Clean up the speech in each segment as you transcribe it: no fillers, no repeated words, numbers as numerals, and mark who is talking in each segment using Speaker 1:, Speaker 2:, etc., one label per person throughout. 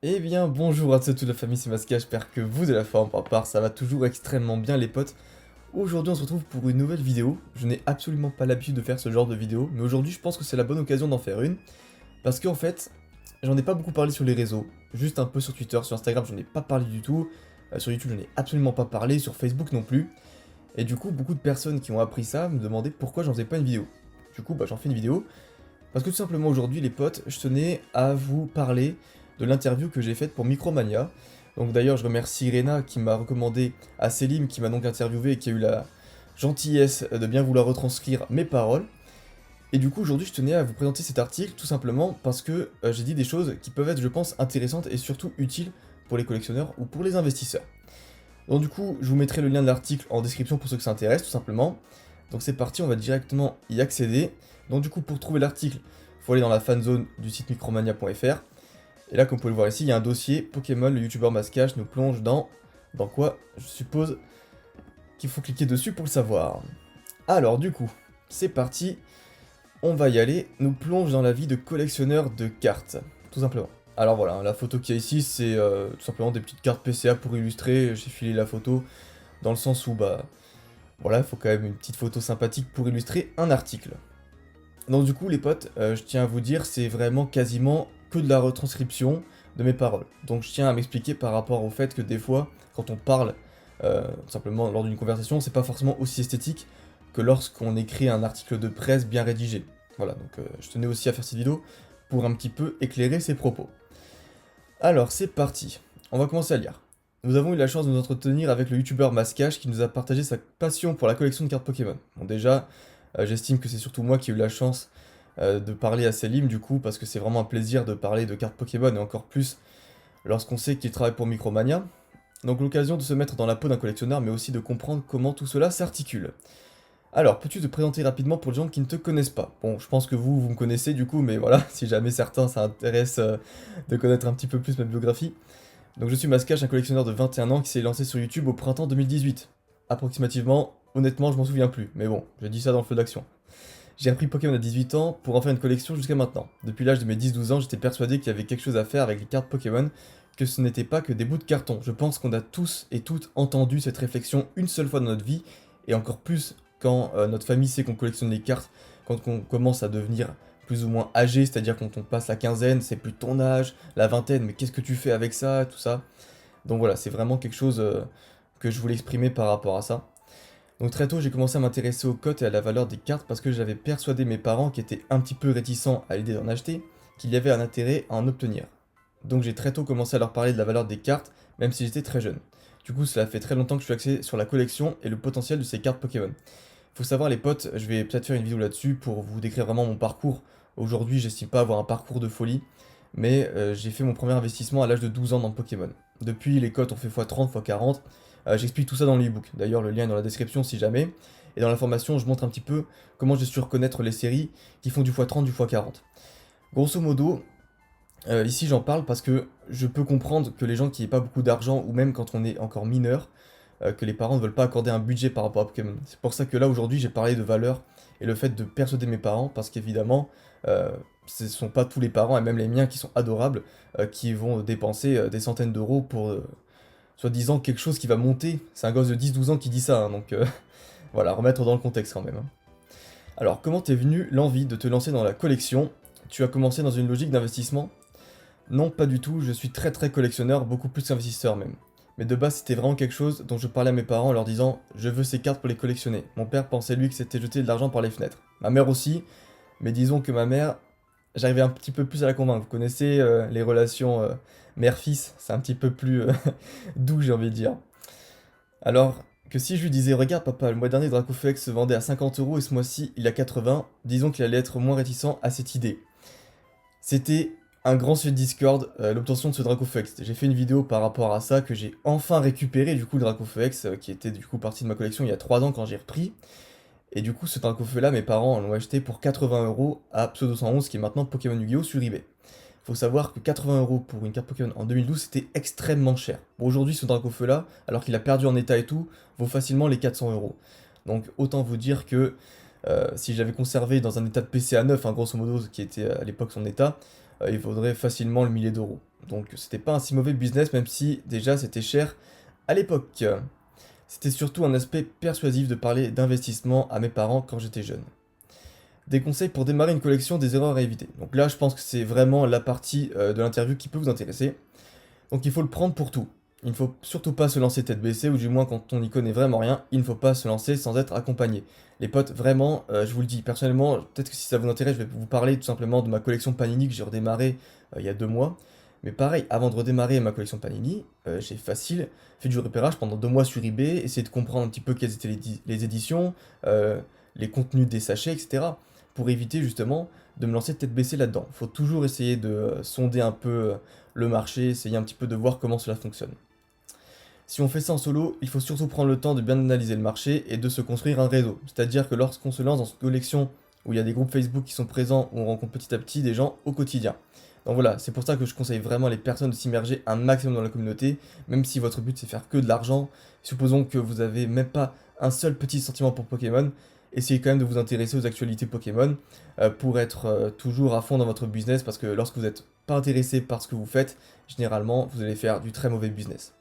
Speaker 1: Eh bien bonjour à toute la famille, c'est Masca, j'espère que vous avez la forme, pour part ça va toujours extrêmement bien les potes. Aujourd'hui on se retrouve pour une nouvelle vidéo, je n'ai absolument pas l'habitude de faire ce genre de vidéo, mais aujourd'hui je pense que c'est la bonne occasion d'en faire une, parce qu'en fait, j'en ai pas beaucoup parlé sur les réseaux, juste un peu sur Twitter, sur Instagram j'en ai pas parlé du tout, sur YouTube j'en ai absolument pas parlé, sur Facebook non plus, et du coup beaucoup de personnes qui ont appris ça me demandaient pourquoi j'en faisais pas une vidéo. Du coup j'en fais une vidéo, parce que tout simplement aujourd'hui les potes, je tenais à vous parler de l'interview que j'ai faite pour Micromania. Donc d'ailleurs je remercie Rena qui m'a recommandé à Selim qui m'a donc interviewé et qui a eu la gentillesse de bien vouloir retranscrire mes paroles. Et du coup aujourd'hui je tenais à vous présenter cet article tout simplement parce que j'ai dit des choses qui peuvent être je pense intéressantes et surtout utiles pour les collectionneurs ou pour les investisseurs. Donc du coup je vous mettrai le lien de l'article en description pour ceux que ça intéresse tout simplement. Donc c'est parti, on va directement y accéder. Donc du coup pour trouver l'article, il faut aller dans la fanzone du site micromania.fr. Et là, comme vous pouvez le voir ici, il y a un dossier Pokémon, le youtubeur Mascache nous plonge dans quoi je suppose qu'il faut cliquer dessus pour le savoir. Alors du coup, c'est parti, on va y aller, nous plonge dans la vie de collectionneur de cartes, tout simplement. Alors voilà, la photo qu'il y a ici, c'est tout simplement des petites cartes PCA pour illustrer, j'ai filé la photo dans le sens où, bah, voilà, il faut quand même une petite photo sympathique pour illustrer un article. Donc du coup les potes, je tiens à vous dire, c'est vraiment quasiment que de la retranscription de mes paroles. Donc je tiens à m'expliquer par rapport au fait que des fois, quand on parle, tout simplement lors d'une conversation, c'est pas forcément aussi esthétique que lorsqu'on écrit un article de presse bien rédigé. Voilà, donc je tenais aussi à faire cette vidéo pour un petit peu éclairer ces propos. Alors c'est parti, on va commencer à lire. Nous avons eu la chance de nous entretenir avec le youtubeur Mascache qui nous a partagé sa passion pour la collection de cartes Pokémon. Bon déjà, j'estime que c'est surtout moi qui ai eu la chance de parler à Selim du coup, parce que c'est vraiment un plaisir de parler de cartes Pokémon, et encore plus lorsqu'on sait qu'il travaille pour Micromania. Donc l'occasion de se mettre dans la peau d'un collectionneur, mais aussi de comprendre comment tout cela s'articule. Alors, peux-tu te présenter rapidement pour les gens qui ne te connaissent pas? Bon, je pense que vous me connaissez du coup, mais voilà, si jamais certains ça intéresse de connaître un petit peu plus ma biographie. Donc je suis Mascache, un collectionneur de 21 ans qui s'est lancé sur YouTube au printemps 2018. Approximativement, honnêtement je m'en souviens plus, mais bon, je dis ça dans le feu d'action. J'ai appris Pokémon à 18 ans pour en faire une collection jusqu'à maintenant. Depuis l'âge de mes 10-12 ans, j'étais persuadé qu'il y avait quelque chose à faire avec les cartes Pokémon, que ce n'était pas que des bouts de carton. Je pense qu'on a tous et toutes entendu cette réflexion une seule fois dans notre vie, et encore plus quand notre famille sait qu'on collectionne les cartes, quand on commence à devenir plus ou moins âgé, c'est-à-dire quand on passe la quinzaine, c'est plus ton âge, la vingtaine, mais qu'est-ce que tu fais avec ça, tout ça. Donc voilà, c'est vraiment quelque chose que je voulais exprimer par rapport à ça. Donc très tôt, j'ai commencé à m'intéresser aux cotes et à la valeur des cartes parce que j'avais persuadé mes parents qui étaient un petit peu réticents à l'idée d'en acheter, qu'il y avait un intérêt à en obtenir. Donc j'ai très tôt commencé à leur parler de la valeur des cartes, même si j'étais très jeune. Du coup, cela fait très longtemps que je suis axé sur la collection et le potentiel de ces cartes Pokémon. Faut savoir les potes, je vais peut-être faire une vidéo là-dessus pour vous décrire vraiment mon parcours. Aujourd'hui, j'estime pas avoir un parcours de folie, mais j'ai fait mon premier investissement à l'âge de 12 ans dans Pokémon. Depuis, les cotes ont fait x30, x40. J'explique tout ça dans l'ebook. D'ailleurs, le lien est dans la description si jamais. Et dans l'information, je montre un petit peu comment j'ai su reconnaître les séries qui font du x30, du x40. Grosso modo, ici j'en parle parce que je peux comprendre que les gens qui n'aient pas beaucoup d'argent, ou même quand on est encore mineur, que les parents ne veulent pas accorder un budget par rapport à Pokémon. C'est pour ça que là aujourd'hui j'ai parlé de valeur et le fait de persuader mes parents, parce qu'évidemment, ce ne sont pas tous les parents, et même les miens qui sont adorables, qui vont dépenser des centaines d'euros pour soi-disant quelque chose qui va monter. C'est un gosse de 10-12 ans qui dit ça, hein, donc voilà, remettre dans le contexte quand même. Hein. Alors, comment t'es venu l'envie de te lancer dans la collection? Tu as commencé dans une logique d'investissement? Non, pas du tout, je suis très collectionneur, beaucoup plus qu'investisseur même. Mais de base, c'était vraiment quelque chose dont je parlais à mes parents en leur disant « Je veux ces cartes pour les collectionner ». Mon père pensait lui que c'était jeter de l'argent par les fenêtres. Ma mère aussi, mais disons que ma mère, j'arrivais un petit peu plus à la convaincre. Vous connaissez les relations mère-fils, c'est un petit peu plus doux, j'ai envie de dire. Alors que si je lui disais « Regarde papa, le mois dernier Dracofex se vendait à 50 € et ce mois-ci il a 80 », disons qu'il allait être moins réticent à cette idée. C'était un grand sujet de Discord, l'obtention de ce Dracofex. J'ai fait une vidéo par rapport à ça, que j'ai enfin récupéré du coup le Dracofex, qui était du coup partie de ma collection il y a 3 ans quand j'ai repris. Et du coup ce Dracofeu là, mes parents l'ont acheté pour 80 € à Pseudo 111, qui est maintenant Pokémon Yu-Gi-Oh sur eBay. Faut savoir que 80 € pour une carte Pokémon en 2012 c'était extrêmement cher. Bon, aujourd'hui ce Dracofeu là, alors qu'il a perdu en état et tout, vaut facilement les 400 €. Donc autant vous dire que Si j'avais conservé dans un état de PCA 9, hein, grosso modo, qui était à l'époque son état, il vaudrait facilement le millier d'euros. Donc c'était pas un si mauvais business, même si déjà c'était cher à l'époque. C'était surtout un aspect persuasif de parler d'investissement à mes parents quand j'étais jeune. Des conseils pour démarrer une collection, des erreurs à éviter. Donc là, je pense que c'est vraiment la partie de l'interview qui peut vous intéresser. Donc il faut le prendre pour tout. Il ne faut surtout pas se lancer tête baissée, ou du moins quand on n'y connaît vraiment rien, il ne faut pas se lancer sans être accompagné. Les potes, vraiment, je vous le dis, personnellement, peut-être que si ça vous intéresse, je vais vous parler tout simplement de ma collection Panini que j'ai redémarré il y a 2 mois. Mais pareil, avant de redémarrer ma collection Panini, j'ai facile fait du repérage pendant 2 mois sur eBay, essayé de comprendre un petit peu quelles étaient les éditions, les contenus des sachets, etc. Pour éviter justement de me lancer tête baissée là-dedans. Il faut toujours essayer de sonder un peu le marché, essayer un petit peu de voir comment cela fonctionne. Si on fait ça en solo, il faut surtout prendre le temps de bien analyser le marché et de se construire un réseau. C'est-à-dire que lorsqu'on se lance dans une collection où il y a des groupes Facebook qui sont présents, où on rencontre petit à petit des gens au quotidien. Donc voilà, c'est pour ça que je conseille vraiment à les personnes de s'immerger un maximum dans la communauté, même si votre but c'est faire que de l'argent. Supposons que vous avez même pas un seul petit sentiment pour Pokémon, essayez quand même de vous intéresser aux actualités Pokémon pour être toujours à fond dans votre business, parce que lorsque vous n'êtes pas intéressé par ce que vous faites, généralement vous allez faire du très mauvais business.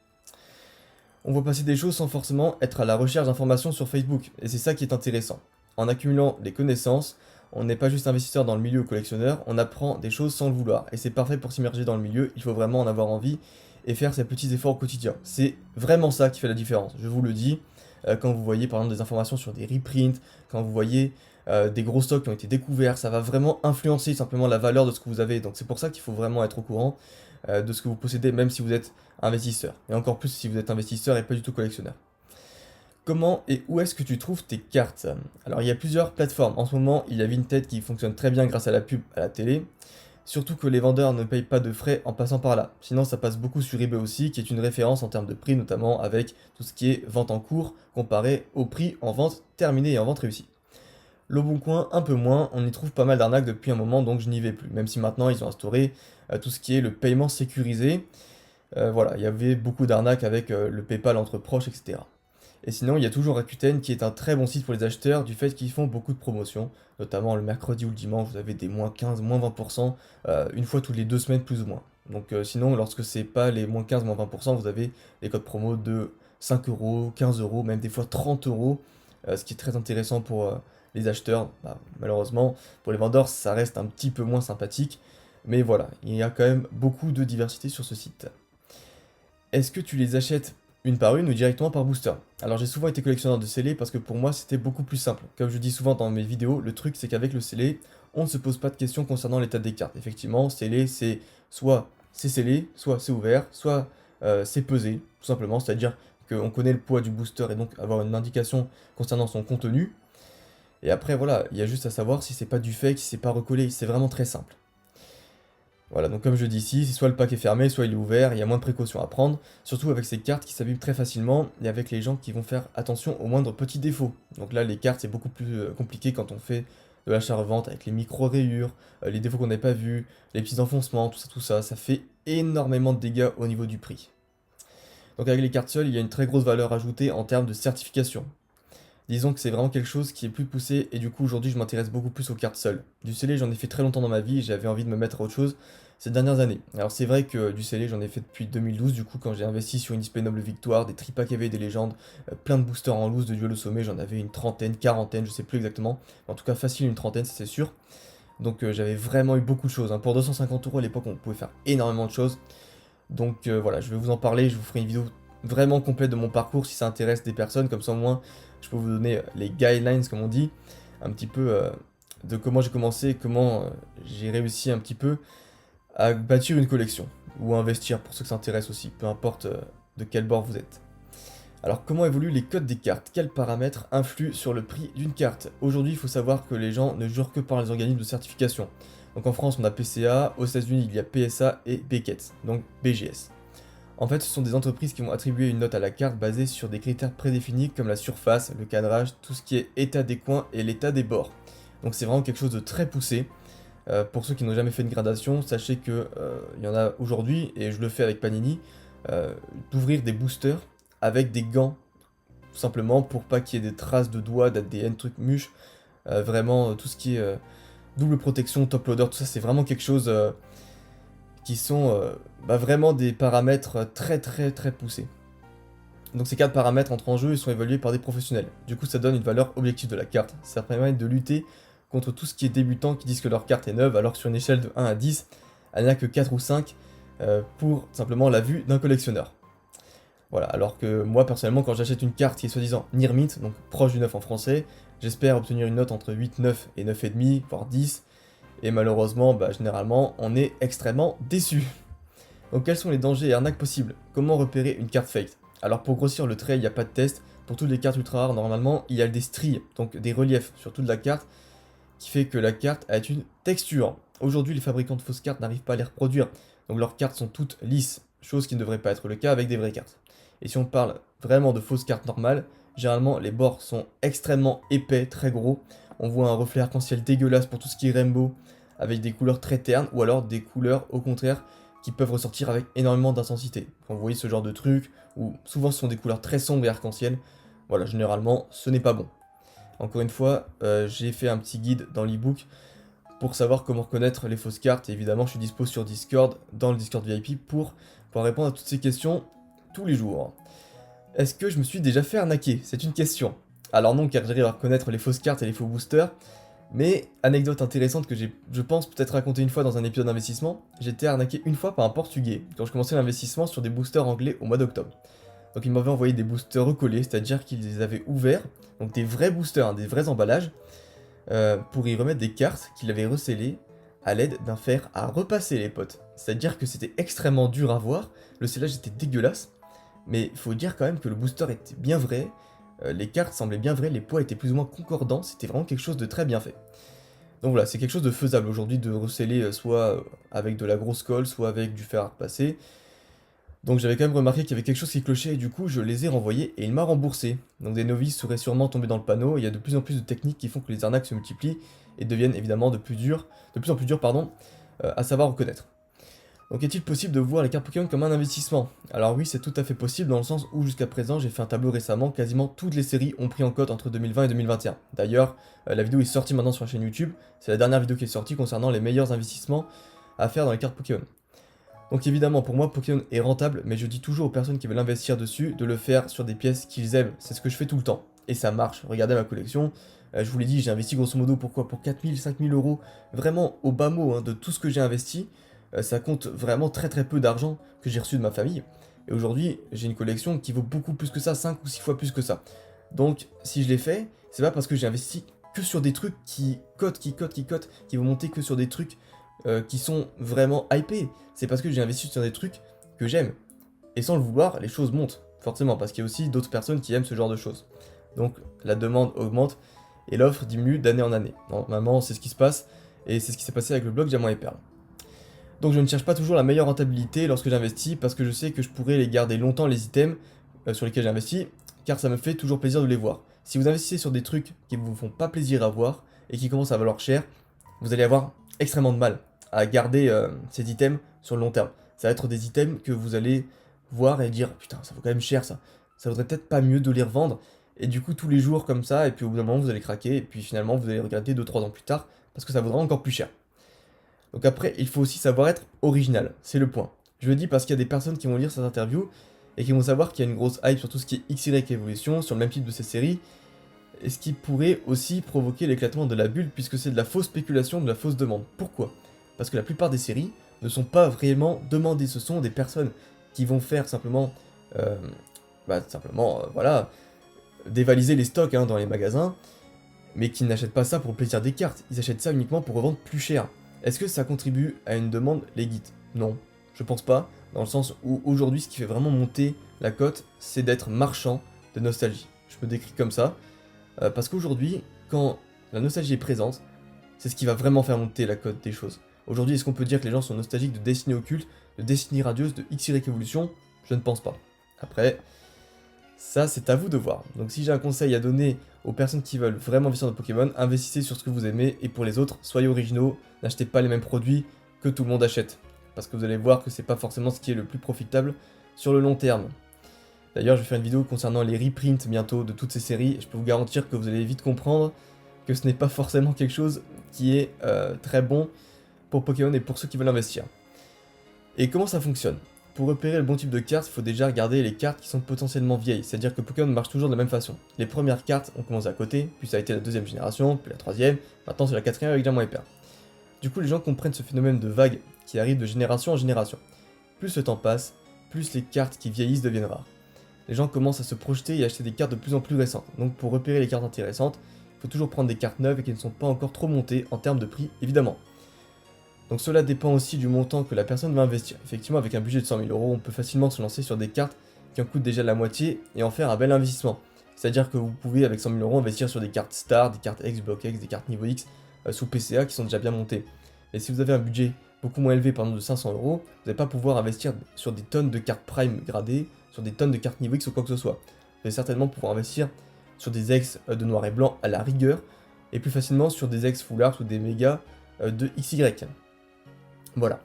Speaker 1: On voit passer des choses sans forcément être à la recherche d'informations sur Facebook, et c'est ça qui est intéressant. En accumulant des connaissances, on n'est pas juste investisseur dans le milieu ou collectionneur, on apprend des choses sans le vouloir, et c'est parfait pour s'immerger dans le milieu, il faut vraiment en avoir envie et faire ces petits efforts au quotidien. C'est vraiment ça qui fait la différence, je vous le dis, quand vous voyez par exemple des informations sur des reprints, quand vous voyez des gros stocks qui ont été découverts, ça va vraiment influencer simplement la valeur de ce que vous avez, donc c'est pour ça qu'il faut vraiment être au courant de ce que vous possédez, même si vous êtes investisseur. Et encore plus si vous êtes investisseur et pas du tout collectionneur. Comment et où est-ce que tu trouves tes cartes? Alors il y a plusieurs plateformes. En ce moment, il y a Vinted qui fonctionne très bien grâce à la pub à la télé. Surtout que les vendeurs ne payent pas de frais en passant par là. Sinon, ça passe beaucoup sur eBay aussi, qui est une référence en termes de prix, notamment avec tout ce qui est vente en cours comparé au prix en vente terminée et en vente réussie. Le Bon Coin, un peu moins, on y trouve pas mal d'arnaques depuis un moment, donc je n'y vais plus. Même si maintenant ils ont instauré tout ce qui est le paiement sécurisé. Voilà, il y avait beaucoup d'arnaques avec le PayPal entre proches, etc. Et sinon, il y a toujours Rakuten qui est un très bon site pour les acheteurs du fait qu'ils font beaucoup de promotions, notamment le mercredi ou le dimanche, vous avez des moins 15, moins 20%, une fois toutes les 2 semaines plus ou moins. Donc sinon, lorsque c'est pas les moins 15, moins 20%, vous avez des codes promo de 5 euros, 15 euros, même des fois 30 euros, ce qui est très intéressant pour les acheteurs. Bah, malheureusement, pour les vendeurs, ça reste un petit peu moins sympathique, mais voilà, il y a quand même beaucoup de diversité sur ce site. Est-ce que tu les achètes une par une ou directement par booster? Alors j'ai souvent été collectionneur de scellés parce que pour moi c'était beaucoup plus simple. Comme je dis souvent dans mes vidéos, le truc c'est qu'avec le scellé, on ne se pose pas de questions concernant l'état des cartes. Effectivement, scellé c'est soit c'est scellé, soit c'est ouvert, soit c'est pesé, tout simplement. C'est-à-dire qu'on connaît le poids du booster et donc avoir une indication concernant son contenu. Et après voilà, il y a juste à savoir si c'est pas du fake, si c'est pas recollé, c'est vraiment très simple. Voilà, donc comme je dis ici, c'est soit le pack est fermé, soit il est ouvert, il y a moins de précautions à prendre, surtout avec ces cartes qui s'abîment très facilement, et avec les gens qui vont faire attention aux moindres petits défauts. Donc là, les cartes, c'est beaucoup plus compliqué quand on fait de l'achat-revente avec les micro-rayures, les défauts qu'on n'avait pas vus, les petits enfoncements, tout ça, ça fait énormément de dégâts au niveau du prix. Donc avec les cartes seules, il y a une très grosse valeur ajoutée en termes de certification. Disons que c'est vraiment quelque chose qui est plus poussé et du coup aujourd'hui je m'intéresse beaucoup plus aux cartes seules. Du scellé j'en ai fait très longtemps dans ma vie et j'avais envie de me mettre à autre chose ces dernières années. Alors c'est vrai que du scellé j'en ai fait depuis 2012 du coup quand j'ai investi sur une XP Noble Victoire, des tripack EV, des légendes, plein de boosters en loose de duel au sommet, j'en avais une trentaine, quarantaine, je sais plus exactement. En tout cas facile une trentaine, ça c'est sûr. Donc j'avais vraiment eu beaucoup de choses, hein. Pour 250 euros à l'époque on pouvait faire énormément de choses. Donc voilà, je vais vous en parler, je vous ferai une vidéo vraiment complète de mon parcours si ça intéresse des personnes, comme ça au moins je peux vous donner les guidelines comme on dit, un petit peu de comment j'ai commencé, comment j'ai réussi un petit peu à bâtir une collection, ou à investir pour ceux que ça intéresse aussi, peu importe de quel bord vous êtes. Alors comment évoluent les codes des cartes? Quels paramètres influent sur le prix d'une carte? Aujourd'hui il faut savoir que les gens ne jurent que par les organismes de certification. Donc en France on a PCA, aux États-Unis il y a PSA et Beckett, donc BGS. En fait, ce sont des entreprises qui vont attribuer une note à la carte basée sur des critères prédéfinis comme la surface, le cadrage, tout ce qui est état des coins et l'état des bords. Donc c'est vraiment quelque chose de très poussé. Pour ceux qui n'ont jamais fait de gradation, sachez que il y en a aujourd'hui, et je le fais avec Panini, d'ouvrir des boosters avec des gants, tout simplement pour pas qu'il y ait des traces de doigts, d'ADN, trucs mûches. vraiment tout ce qui est double protection, top loader, tout ça c'est vraiment quelque chose qui sont vraiment des paramètres très poussés. Donc ces 4 paramètres entrent en jeu et sont évalués par des professionnels. Du coup ça donne une valeur objective de la carte. Ça permet de lutter contre tout ce qui est débutant qui disent que leur carte est neuve alors que sur une échelle de 1 à 10, elle n'a que 4 ou 5 pour simplement la vue d'un collectionneur. Voilà, alors que moi personnellement quand j'achète une carte qui est soi-disant near mint, donc proche du 9 en français, j'espère obtenir une note entre 8, 9 et 9,5, voire 10, et malheureusement, généralement, on est extrêmement déçu. Donc quels sont les dangers et arnaques possibles? Comment repérer une carte fake? Alors pour grossir le trait, il n'y a pas de test. Pour toutes les cartes ultra rares, normalement, il y a des stries, donc des reliefs sur toute la carte, qui fait que la carte a une texture. Aujourd'hui, les fabricants de fausses cartes n'arrivent pas à les reproduire, donc leurs cartes sont toutes lisses, chose qui ne devrait pas être le cas avec des vraies cartes. Et si on parle vraiment de fausses cartes normales, généralement les bords sont extrêmement épais, très gros. On voit un reflet arc-en-ciel dégueulasse pour tout ce qui est rainbow, avec des couleurs très ternes, ou alors des couleurs au contraire qui peuvent ressortir avec énormément d'intensité. Quand vous voyez ce genre de truc, où souvent ce sont des couleurs très sombres et arc-en-ciel, voilà, généralement ce n'est pas bon. Encore une fois, j'ai fait un petit guide dans l'ebook pour savoir comment reconnaître les fausses cartes, et évidemment je suis dispo sur Discord, dans le Discord VIP, pour pouvoir répondre à toutes ces questions tous les jours. Est-ce que je me suis déjà fait arnaquer? C'est une question. Alors non, car j'arrive à reconnaître les fausses cartes et les faux boosters, mais anecdote intéressante que j'ai, je pense, peut-être raconté une fois dans un épisode d'investissement, j'ai été arnaqué une fois par un Portugais, quand je commençais l'investissement sur des boosters anglais au mois d'octobre. Donc il m'avait envoyé des boosters recollés, c'est-à-dire qu'ils les avaient ouverts, donc des vrais boosters, des vrais emballages, pour y remettre des cartes qu'il avait recellées à l'aide d'un fer à repasser les potes. C'est-à-dire que c'était extrêmement dur à voir, le scellage était dégueulasse, mais il faut dire quand même que le booster était bien vrai, les cartes semblaient bien vraies, les poids étaient plus ou moins concordants, c'était vraiment quelque chose de très bien fait. Donc voilà, c'est quelque chose de faisable aujourd'hui de receller soit avec de la grosse colle, soit avec du fer à repasser. Donc j'avais quand même remarqué qu'il y avait quelque chose qui clochait et du coup je les ai renvoyés et il m'a remboursé. Donc des novices seraient sûrement tombés dans le panneau, il y a de plus en plus de techniques qui font que les arnaques se multiplient et deviennent évidemment de plus en plus dur, à savoir reconnaître. Donc est-il possible de voir les cartes Pokémon comme un investissement? Alors oui, c'est tout à fait possible dans le sens où jusqu'à présent, j'ai fait un tableau récemment, quasiment toutes les séries ont pris en cote entre 2020 et 2021. D'ailleurs, la vidéo est sortie maintenant sur la chaîne YouTube, c'est la dernière vidéo qui est sortie concernant les meilleurs investissements à faire dans les cartes Pokémon. Donc évidemment, pour moi, Pokémon est rentable, mais je dis toujours aux personnes qui veulent investir dessus de le faire sur des pièces qu'ils aiment. C'est ce que je fais tout le temps. Et ça marche. Regardez ma collection. Je vous l'ai dit, j'ai investi grosso modo pourquoi? Pour 4000, 5000 euros. Vraiment au bas mot de tout ce que j'ai investi. Ça compte vraiment très peu d'argent que j'ai reçu de ma famille. Et aujourd'hui, j'ai une collection qui vaut beaucoup plus que ça, 5 ou 6 fois plus que ça. Donc, si je l'ai fait, c'est pas parce que j'ai investi que sur des trucs qui cotent, qui vont monter que sur des trucs qui sont vraiment hypés. C'est parce que j'ai investi sur des trucs que j'aime. Et sans le vouloir, les choses montent, forcément, parce qu'il y a aussi d'autres personnes qui aiment ce genre de choses. Donc, la demande augmente et l'offre diminue d'année en année. Normalement, c'est ce qui se passe, et c'est ce qui s'est passé avec le bloc Diamant et Perle. Donc je ne cherche pas toujours la meilleure rentabilité lorsque j'investis, parce que je sais que je pourrais les garder longtemps les items sur lesquels j'investis, car ça me fait toujours plaisir de les voir. Si vous investissez sur des trucs qui ne vous font pas plaisir à voir, et qui commencent à valoir cher, vous allez avoir extrêmement de mal à garder ces items sur le long terme. Ça va être des items que vous allez voir et dire putain ça vaut quand même cher ça. Ça vaudrait peut-être pas mieux de les revendre. Et du coup tous les jours comme ça, et puis au bout d'un moment vous allez craquer, et puis finalement vous allez regarder 2-3 ans plus tard, parce que ça vaudra encore plus cher. Donc après, il faut aussi savoir être original, c'est le point. Je le dis parce qu'il y a des personnes qui vont lire cette interview et qui vont savoir qu'il y a une grosse hype sur tout ce qui est XY Evolution, sur le même type de ces séries, et ce qui pourrait aussi provoquer l'éclatement de la bulle puisque c'est de la fausse spéculation, de la fausse demande. Pourquoi? Parce que la plupart des séries ne sont pas vraiment demandées, ce sont des personnes qui vont faire simplement, voilà, dévaliser les stocks dans les magasins, mais qui n'achètent pas ça pour le plaisir des cartes, ils achètent ça uniquement pour revendre plus cher. Est-ce que ça contribue à une demande légit? Non, je pense pas, dans le sens où aujourd'hui ce qui fait vraiment monter la cote, c'est d'être marchand de nostalgie. Je me décris comme ça, parce qu'aujourd'hui, quand la nostalgie est présente, c'est ce qui va vraiment faire monter la cote des choses. Aujourd'hui, est-ce qu'on peut dire que les gens sont nostalgiques de Destiny Occulte, de Destiny Radieuse, de XY Evolution? Je ne pense pas. Après, ça c'est à vous de voir. Donc si j'ai un conseil à donner aux personnes qui veulent vraiment investir dans Pokémon, investissez sur ce que vous aimez, et pour les autres, soyez originaux, n'achetez pas les mêmes produits que tout le monde achète. Parce que vous allez voir que c'est pas forcément ce qui est le plus profitable sur le long terme. D'ailleurs, je vais faire une vidéo concernant les reprints bientôt de toutes ces séries, et je peux vous garantir que vous allez vite comprendre que ce n'est pas forcément quelque chose qui est très bon pour Pokémon et pour ceux qui veulent investir. Et comment ça fonctionne? Pour repérer le bon type de carte, il faut déjà regarder les cartes qui sont potentiellement vieilles, c'est-à-dire que Pokémon marche toujours de la même façon. Les premières cartes, on commence à côté, puis ça a été la deuxième génération, puis la troisième, maintenant c'est la quatrième avec Diamant et Perle. Du coup, les gens comprennent ce phénomène de vague qui arrive de génération en génération. Plus le temps passe, plus les cartes qui vieillissent deviennent rares. Les gens commencent à se projeter et acheter des cartes de plus en plus récentes. Donc pour repérer les cartes intéressantes, il faut toujours prendre des cartes neuves et qui ne sont pas encore trop montées en termes de prix, évidemment. Donc cela dépend aussi du montant que la personne va investir. Effectivement, avec un budget de 100 000 euros, on peut facilement se lancer sur des cartes qui en coûtent déjà la moitié et en faire un bel investissement. C'est-à-dire que vous pouvez, avec 100 000 euros, investir sur des cartes Star, des cartes X, Block X, des cartes Niveau X, sous PCA qui sont déjà bien montées. Et si vous avez un budget beaucoup moins élevé, par exemple de 500 euros, vous n'allez pas pouvoir investir sur des tonnes de cartes Prime gradées, sur des tonnes de cartes Niveau X ou quoi que ce soit. Vous allez certainement pouvoir investir sur des X de noir et blanc à la rigueur, et plus facilement sur des X Full Art ou des mégas de XY. Voilà.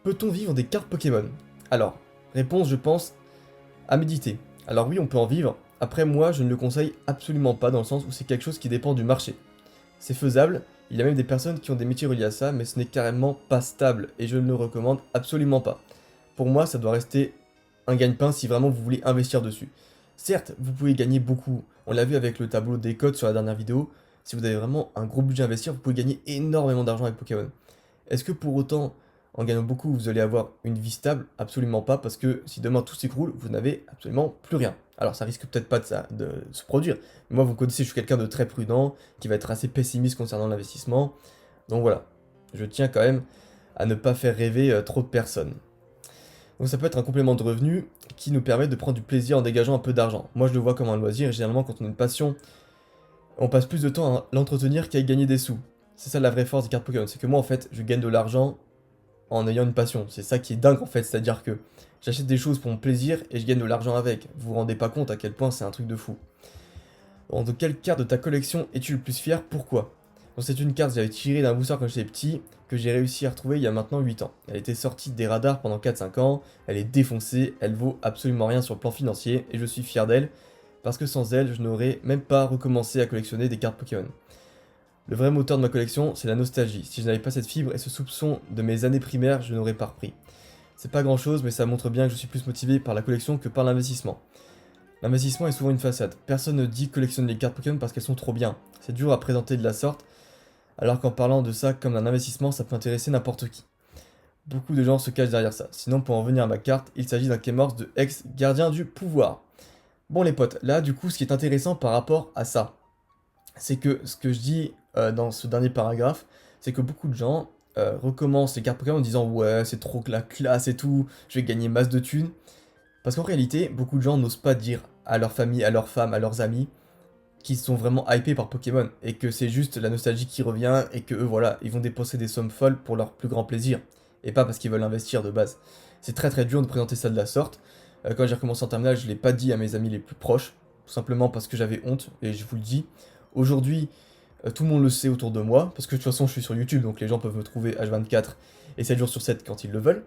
Speaker 1: Peut-on vivre des cartes Pokémon? Alors, réponse je pense à méditer. Alors oui, on peut en vivre. Après moi, je ne le conseille absolument pas dans le sens où c'est quelque chose qui dépend du marché. C'est faisable, il y a même des personnes qui ont des métiers reliés à ça, mais ce n'est carrément pas stable et je ne le recommande absolument pas. Pour moi, ça doit rester un gagne-pain si vraiment vous voulez investir dessus. Certes, vous pouvez gagner beaucoup. On l'a vu avec le tableau des codes sur la dernière vidéo. Si vous avez vraiment un gros budget à investir, vous pouvez gagner énormément d'argent avec Pokémon. Est-ce que pour autant, en gagnant beaucoup, vous allez avoir une vie stable? Absolument pas, parce que si demain tout s'écroule, vous n'avez absolument plus rien. Alors ça risque peut-être pas de se produire. Mais moi, vous me connaissez, je suis quelqu'un de très prudent, qui va être assez pessimiste concernant l'investissement. Donc voilà, je tiens quand même à ne pas faire rêver trop de personnes. Donc ça peut être un complément de revenu qui nous permet de prendre du plaisir en dégageant un peu d'argent. Moi, je le vois comme un loisir, et généralement, quand on a une passion, on passe plus de temps à l'entretenir qu'à y gagner des sous. C'est ça la vraie force des cartes Pokémon, c'est que moi en fait je gagne de l'argent en ayant une passion. C'est ça qui est dingue en fait, c'est-à-dire que j'achète des choses pour mon plaisir et je gagne de l'argent avec. Vous vous rendez pas compte à quel point c'est un truc de fou. Bon, de quelle carte de ta collection es-tu le plus fier? Pourquoi? Donc c'est une carte que j'avais tirée d'un booster quand j'étais petit, que j'ai réussi à retrouver il y a maintenant 8 ans. Elle était sortie des radars pendant 4-5 ans, elle est défoncée, elle vaut absolument rien sur le plan financier et je suis fier d'elle, parce que sans elle, je n'aurais même pas recommencé à collectionner des cartes Pokémon. Le vrai moteur de ma collection, c'est la nostalgie. Si je n'avais pas cette fibre et ce soupçon de mes années primaires, je n'aurais pas repris. C'est pas grand chose, mais ça montre bien que je suis plus motivé par la collection que par l'investissement. L'investissement est souvent une façade. Personne ne dit collectionner les cartes Pokémon parce qu'elles sont trop bien. C'est dur à présenter de la sorte, alors qu'en parlant de ça comme d'un investissement, ça peut intéresser n'importe qui. Beaucoup de gens se cachent derrière ça. Sinon, pour en venir à ma carte, il s'agit d'un Keymorse de ex-gardien du pouvoir. Bon les potes, là du coup, ce qui est intéressant par rapport à ça, c'est que ce que je dis dans ce dernier paragraphe, c'est que beaucoup de gens recommencent les cartes Pokémon en disant ouais, c'est trop la classe et tout, je vais gagner masse de thunes. Parce qu'en réalité, beaucoup de gens n'osent pas dire à leur famille, à leurs femmes, à leurs amis qu'ils sont vraiment hypés par Pokémon et que c'est juste la nostalgie qui revient et que eux, voilà, ils vont dépenser des sommes folles pour leur plus grand plaisir et pas parce qu'ils veulent investir de base. C'est très très dur de présenter ça de la sorte. Quand j'ai recommencé en terminale, je l'ai pas dit à mes amis les plus proches, tout simplement parce que j'avais honte et je vous le dis. Aujourd'hui, tout le monde le sait autour de moi, parce que de toute façon je suis sur YouTube, donc les gens peuvent me trouver H24 et 7 jours sur 7 quand ils le veulent.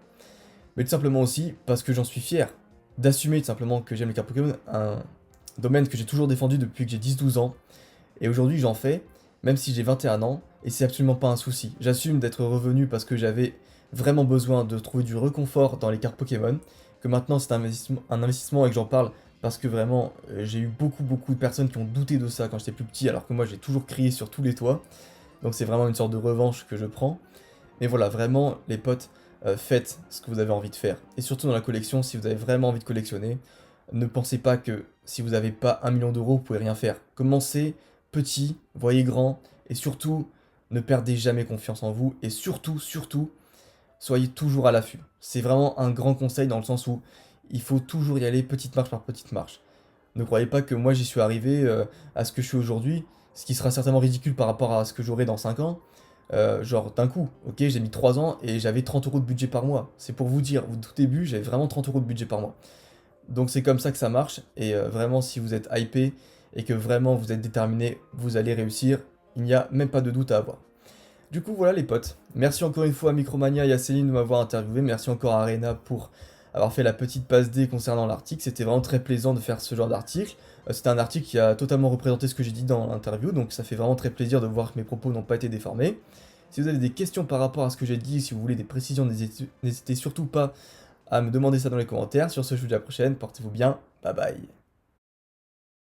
Speaker 1: Mais tout simplement aussi parce que j'en suis fier d'assumer tout simplement que j'aime les cartes Pokémon, un domaine que j'ai toujours défendu depuis que j'ai 10-12 ans. Et aujourd'hui j'en fais, même si j'ai 21 ans, et c'est absolument pas un souci. J'assume d'être revenu parce que j'avais vraiment besoin de trouver du réconfort dans les cartes Pokémon, que maintenant c'est un investissement et que j'en parle parce que vraiment j'ai eu beaucoup de personnes qui ont douté de ça quand j'étais plus petit, alors que moi j'ai toujours crié sur tous les toits. Donc c'est vraiment une sorte de revanche que je prends. Mais voilà, vraiment les potes, faites ce que vous avez envie de faire. Et surtout dans la collection, si vous avez vraiment envie de collectionner, ne pensez pas que si vous n'avez pas 1 million d'euros, vous pouvez rien faire. Commencez petit, voyez grand, et surtout, ne perdez jamais confiance en vous, et surtout, soyez toujours à l'affût. C'est vraiment un grand conseil dans le sens où il faut toujours y aller petite marche par petite marche. Ne croyez pas que moi j'y suis arrivé à ce que je suis aujourd'hui, ce qui sera certainement ridicule par rapport à ce que j'aurai dans 5 ans. Genre d'un coup, ok, j'ai mis 3 ans et j'avais 30 euros de budget par mois. C'est pour vous dire, au tout début, j'avais vraiment 30 euros de budget par mois. Donc c'est comme ça que ça marche, et vraiment si vous êtes hypé et que vraiment vous êtes déterminé, vous allez réussir, il n'y a même pas de doute à avoir. Du coup voilà les potes, merci encore une fois à Micromania et à Céline de m'avoir interviewé, merci encore à Arena pour avoir fait la petite passe D concernant l'article. C'était vraiment très plaisant de faire ce genre d'article. C'était un article qui a totalement représenté ce que j'ai dit dans l'interview, donc ça fait vraiment très plaisir de voir que mes propos n'ont pas été déformés. Si vous avez des questions par rapport à ce que j'ai dit, si vous voulez des précisions, n'hésitez surtout pas à me demander ça dans les commentaires. Sur ce, je vous dis à la prochaine, portez-vous bien, bye bye.